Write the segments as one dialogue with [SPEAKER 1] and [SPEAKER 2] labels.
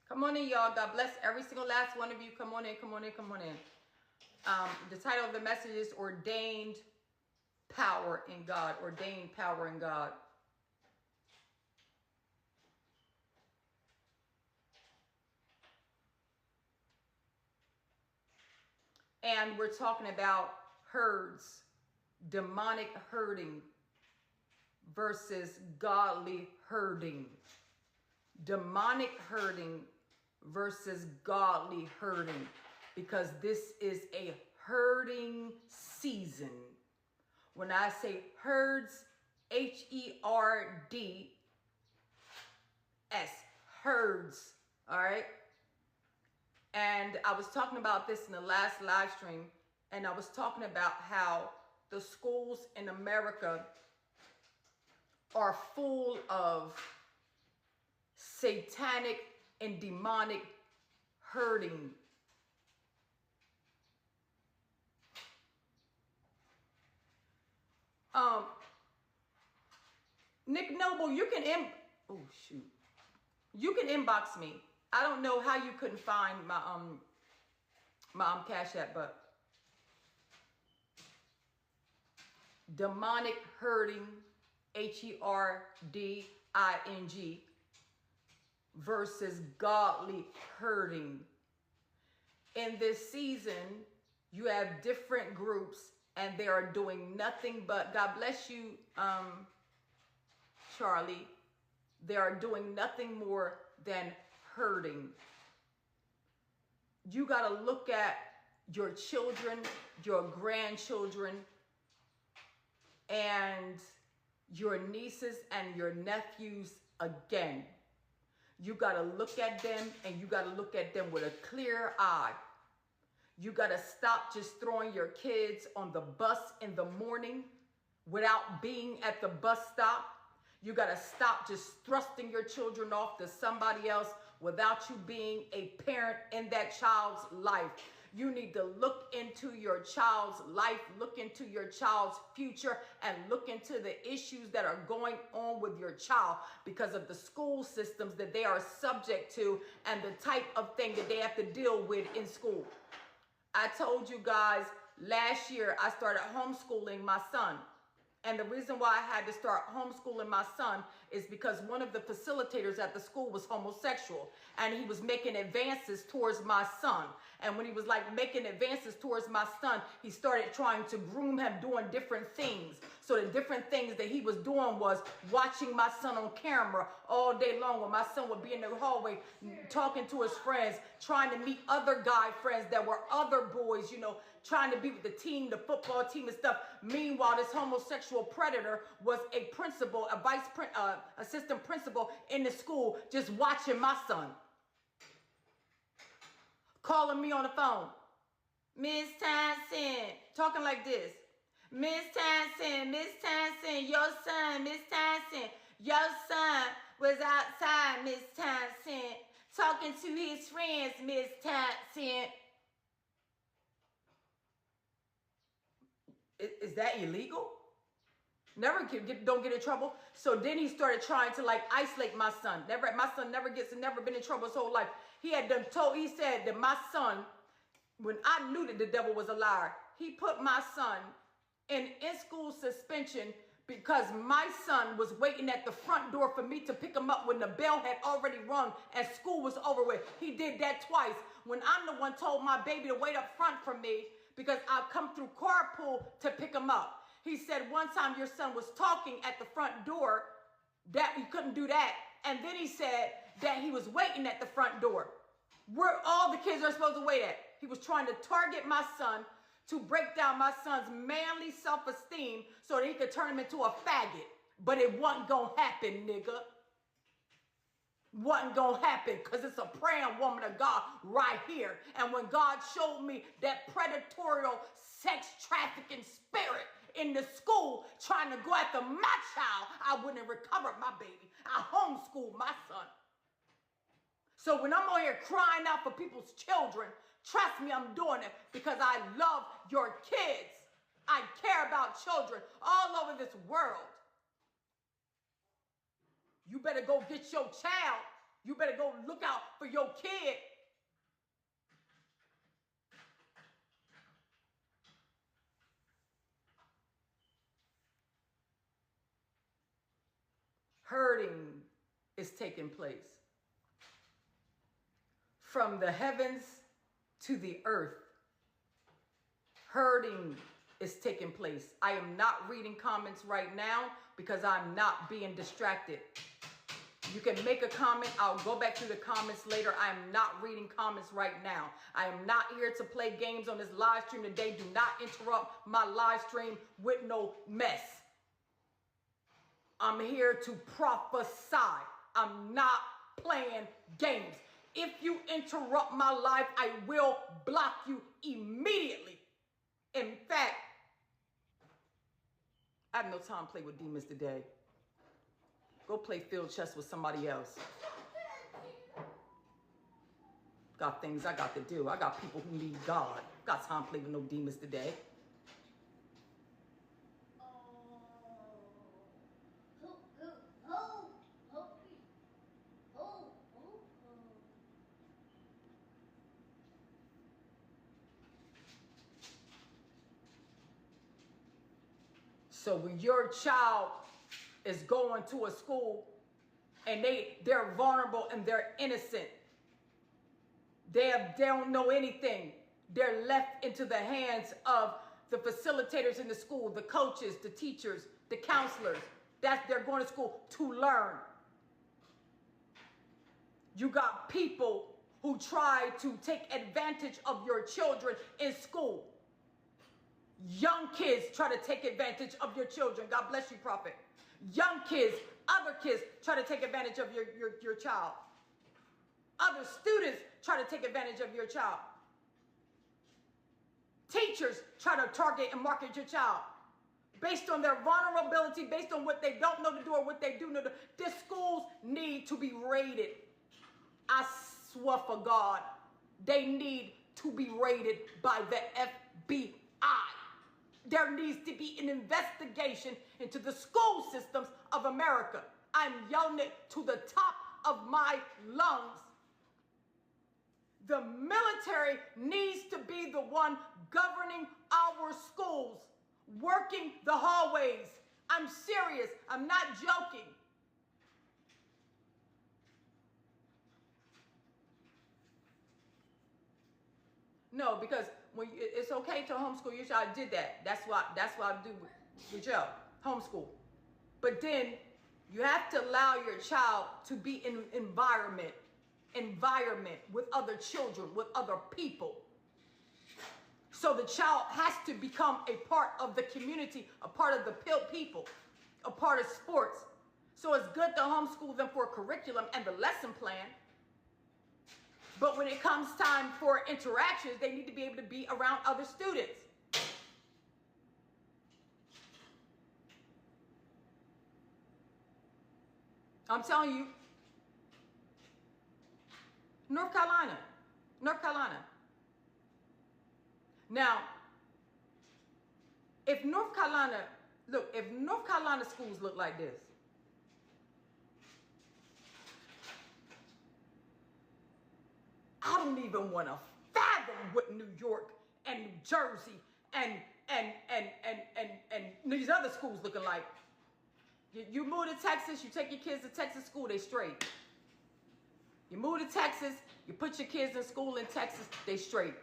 [SPEAKER 1] Come on in, y'all. God bless every single last one of you. Come on in, come on in, come on in. The title of the message is Ordained Power in God. Ordained Power in God. And we're talking about herds, demonic herding versus godly herding. Demonic herding versus godly herding, because this is a herding season. When I say herds, Herds, herds, all right? And I was talking about this in the last live stream, and I was talking about how the schools in America are full of satanic and demonic herding. Nick Noble, you can you can inbox me. I don't know how you couldn't find my Cash App, but demonic herding, HERDING versus godly herding. In this season, you have different groups, and they are doing nothing but, God bless you, Charlie. They are doing nothing more than hurting. You got to look at your children, your grandchildren, and your nieces and your nephews again. You got to look at them, and you got to look at them with a clear eye. You got to stop just throwing your kids on the bus in the morning without being at the bus stop. You got to stop just thrusting your children off to somebody else without you being a parent in that child's life. You need to look into your child's life, look into your child's future, and look into the issues that are going on with your child because of the school systems that they are subject to and the type of thing that they have to deal with in school. I told you guys last year I started homeschooling my son. And the reason why I had to start homeschooling my son is because one of the facilitators at the school was homosexual, and he was making advances towards my son. And when he was like making advances towards my son, he started trying to groom him doing different things. So the different things that he was doing was watching my son on camera all day long when my son would be in the hallway talking to his friends, trying to meet other guy friends that were other boys, you know, trying to be with the team, the football team and stuff. Meanwhile, this homosexual predator was a principal, a assistant principal in the school, just watching my son. Calling me on the phone. Miss Thompson, talking like this. Miss Thompson, your son, Miss Thompson, your son was outside, Miss Thompson, talking to his friends, Miss Thompson. Is that illegal? Don't get in trouble. So then he started trying to like isolate my son. My son never been in trouble his whole life. He said that my son, when I knew that the devil was a liar, he put my son in school suspension because my son was waiting at the front door for me to pick him up when the bell had already rung and school was over with. He did that twice. When I'm the one told my baby to wait up front for me because I'll come through carpool to pick him up. He said one time your son was talking at the front door, that we couldn't do that. And then he said that he was waiting at the front door, where all the kids are supposed to wait at. He was trying to target my son to break down my son's manly self-esteem so that he could turn him into a faggot. But it wasn't going to happen, nigga. Wasn't going to happen because it's a praying woman of God right here. And when God showed me that predatorial sex trafficking spirit in the school trying to go after my child, I wouldn't have recovered my baby. I homeschooled my son. So when I'm on here crying out for people's children, trust me, I'm doing it because I love your kids. I care about children all over this world. You better go get your child You better go look out for your kid. Hurting is taking place. From the heavens to the earth, hurting is taking place. I am not reading comments right now because I'm not being distracted. You can make a comment. I'll go back through the comments later. I am not reading comments right now. I am not here to play games on this live stream today. Do not interrupt my live stream with no mess. I'm here to prophesy. I'm not playing games. If you interrupt my life, I will block you immediately. In fact, I have no time to play with demons today. Go play field chess with somebody else. Got things I got to do. I got people who need God. Got time to play with no demons today. So when your child is going to a school and they're vulnerable and they're innocent, they don't know anything. They're left into the hands of the facilitators in the school, the coaches, the teachers, the counselors. They're going to school to learn. You got people who try to take advantage of your children in school. Young kids try to take advantage of your children. God bless you, Prophet. Young kids, other kids try to take advantage of your child. Other students try to take advantage of your child. Teachers try to target and market your child based on their vulnerability, based on what they don't know to do or what they do know to do. The schools need to be raided. I swear for God, they need to be raided by the FBI. There needs to be an investigation into the school systems of America. I'm yelling it to the top of my lungs. The military needs to be the one governing our schools, working the hallways. I'm serious. I'm not joking. No, because when it's okay to homeschool your child. I did that. That's what I do with y'all. Homeschool. But then you have to allow your child to be in an environment with other children, with other people. So the child has to become a part of the community, a part of the people, a part of sports. So it's good to homeschool them for a curriculum and the lesson plan. But when it comes time for interactions, they need to be able to be around other students. I'm telling you, North Carolina. Now, if North Carolina schools look like this, I don't even want to fathom what New York and New Jersey and these other schools looking like. You move to Texas, you take your kids to Texas school, they straight. You move to Texas, you put your kids in school in Texas, they straight.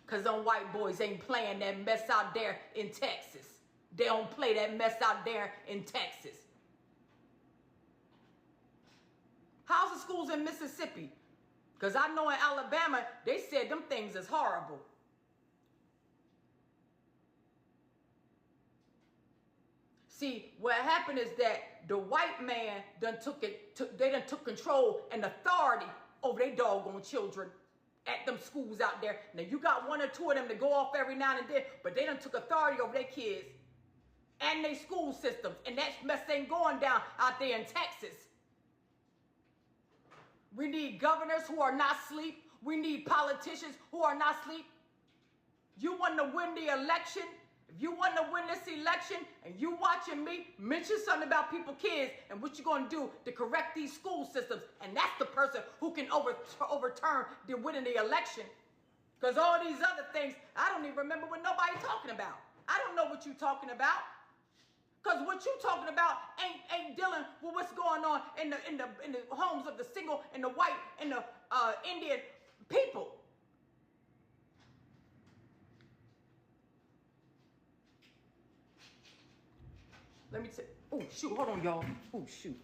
[SPEAKER 1] Because them white boys ain't playing that mess out there in Texas. They don't play that mess out there in Texas. How's the schools in Mississippi? Because I know in Alabama, they said them things is horrible. See, what happened is that the white man done took control and authority over their doggone children at them schools out there. Now, you got one or two of them to go off every now and then, but they done took authority over their kids and their school systems. And that mess ain't going down out there in Texas. We need governors who are not asleep. We need politicians who are not asleep. You want to win the election? If you want to win this election and you watching me, mention something about people's kids and what you're going to do to correct these school systems. And that's the person who can overturn the winning the election. Because all these other things, I don't even remember what nobody's talking about. I don't know what you're talking about. Because what you're talking about ain't dealing with what's going on in the homes of the single and the white and the Indian people. Let me say, oh, shoot, hold on, y'all. Oh, shoot.